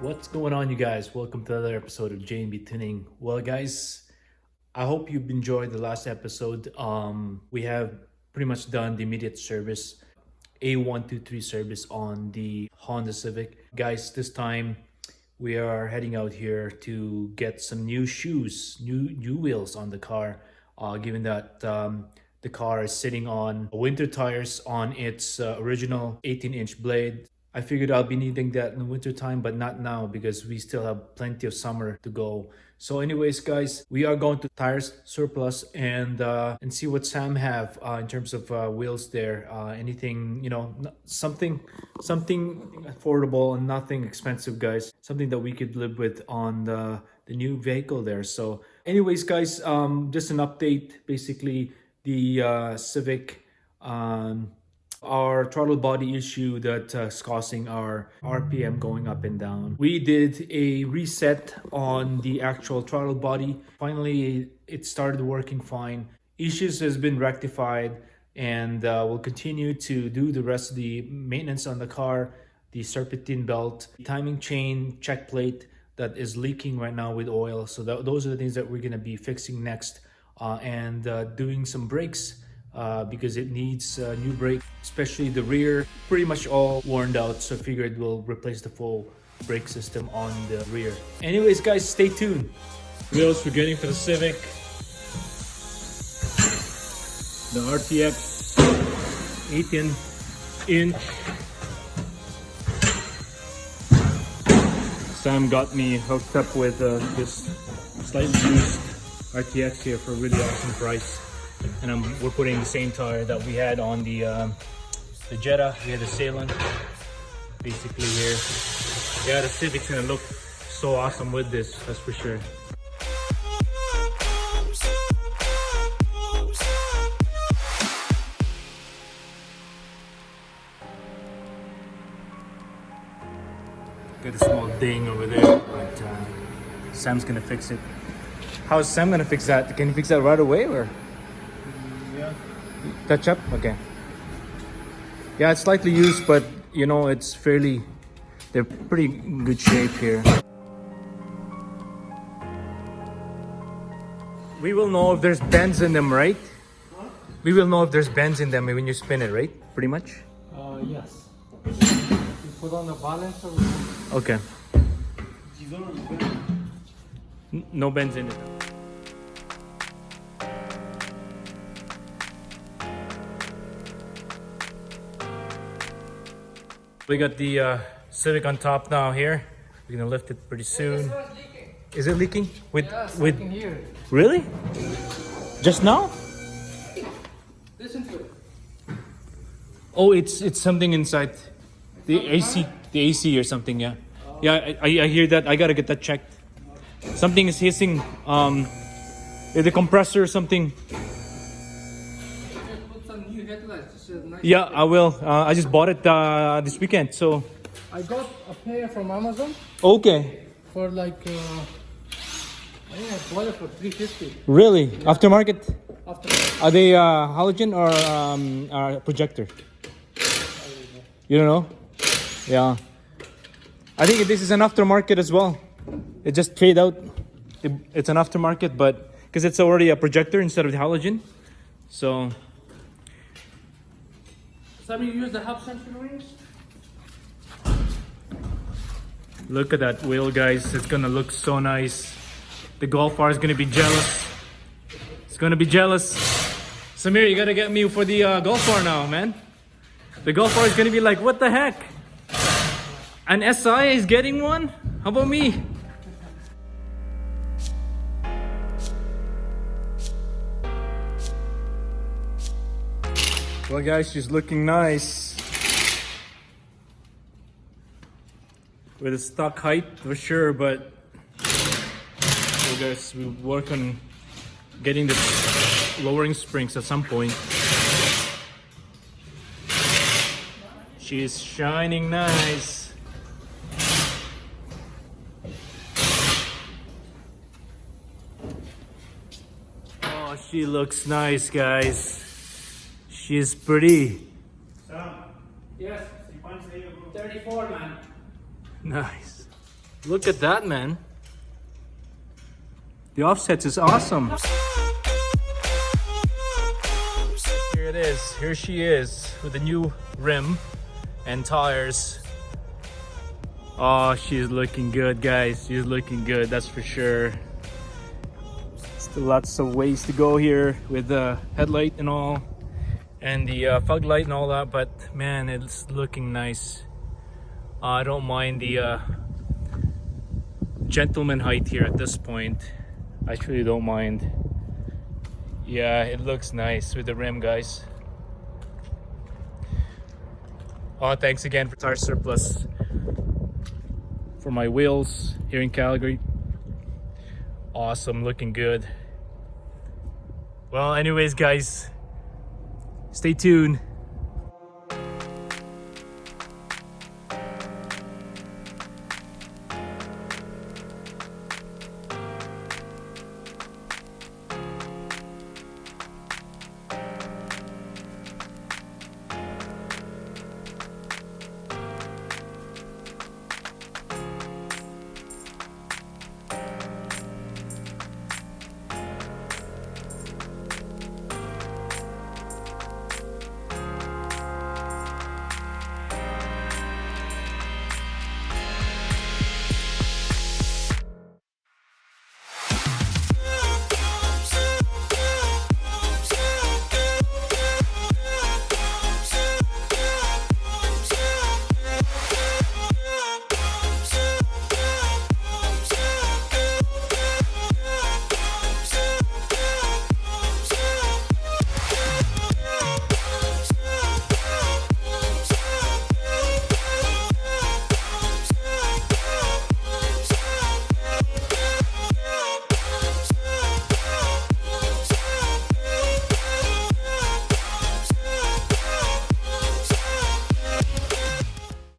What's going on, you guys? Welcome to another episode of J&B Tuning. Well, guys, I hope you've enjoyed the last episode. We have pretty much done the immediate service, A123 service on the Honda Civic. Guys, this time we are heading out here to get some new shoes, new wheels on the car, given that the car is sitting on winter tires on its original 18-inch blade. I figured I'll be needing that in the winter time, but not now because we still have plenty of summer to go. So anyways, guys, we are going to Tires Surplus and see what Sam have in terms of wheels there. Anything, something affordable and nothing expensive, guys. Something that we could live with on the new vehicle there. So anyways, guys, just an update. Basically, the Civic, our throttle body issue that is causing our RPM going up and down. We did a reset on the actual throttle body. Finally, it started working fine. Issues has been rectified, and we'll continue to do the rest of the maintenance on the car, the serpentine belt, timing chain, check plate that is leaking right now with oil. So those are the things that we're gonna be fixing next, and doing some brakes. Because it needs a new brake, especially the rear, pretty much all worn out. So I figured we'll replace the full brake system on the rear. Anyways, guys, stay tuned. Wheels we're getting for the Civic. The RTX 18-inch. Sam got me hooked up with this slightly used RTX here for a really awesome price. And we're putting the same tire that we had on the Jetta. We had the Salon, basically here. Yeah, the Civic's gonna look so awesome with this, that's for sure. Got a small ding over there, but Sam's gonna fix it. How is Sam gonna fix that? Can he fix that right away, or? Touch up? Okay. Yeah, it's slightly used, but it's they're pretty good shape here. We will know if there's bends in them, right? Huh? We will know if there's bends in them when you spin it, right? Pretty much? Yes. You put on the balancer. Okay. No bends in it. We got the Civic on top now here. We're gonna lift it pretty soon. Is it leaking? With here. Really? Just now? Listen to it. Oh, it's something inside the AC or something. Yeah, yeah. I hear that. I gotta get that checked. Something is hissing. The compressor or something. Yeah, I will. I just bought it this weekend, so. I got a pair from Amazon. Okay. For like, I think I bought it for $350. Really? Yeah. Aftermarket? Aftermarket. Are they halogen or projector? You don't know? Yeah. I think this is an aftermarket as well. It just fade out. It's an aftermarket, but because it's already a projector instead of the halogen, so. Somebody use the half century rings? Look at that wheel, guys. It's gonna look so nice. The Golf R is gonna be jealous. It's gonna be jealous. Samir, you gotta get me for the Golf R now, man. The Golf R is gonna be like, what the heck? An SI is getting one? How about me? Well, guys, she's looking nice. With a stock height for sure, but well, guys, we work on getting the lowering springs at some point. She's shining nice. Oh, she looks nice, guys. She's pretty. Yes. 34, man. Nice. Look at that, man. The offsets is awesome. Here it is. Here she is with the new rim and tires. Oh, she's looking good, guys. She's looking good, that's for sure. Still lots of ways to go here with the headlight and all, and the fog light and all that, but man, it's looking nice. I don't mind the gentleman height here at this point. I truly don't mind. Yeah, it looks nice with the rim, guys. Oh, thanks again for Tire Surplus for my wheels here in Calgary. Awesome, looking good. Well, anyways, guys, stay tuned.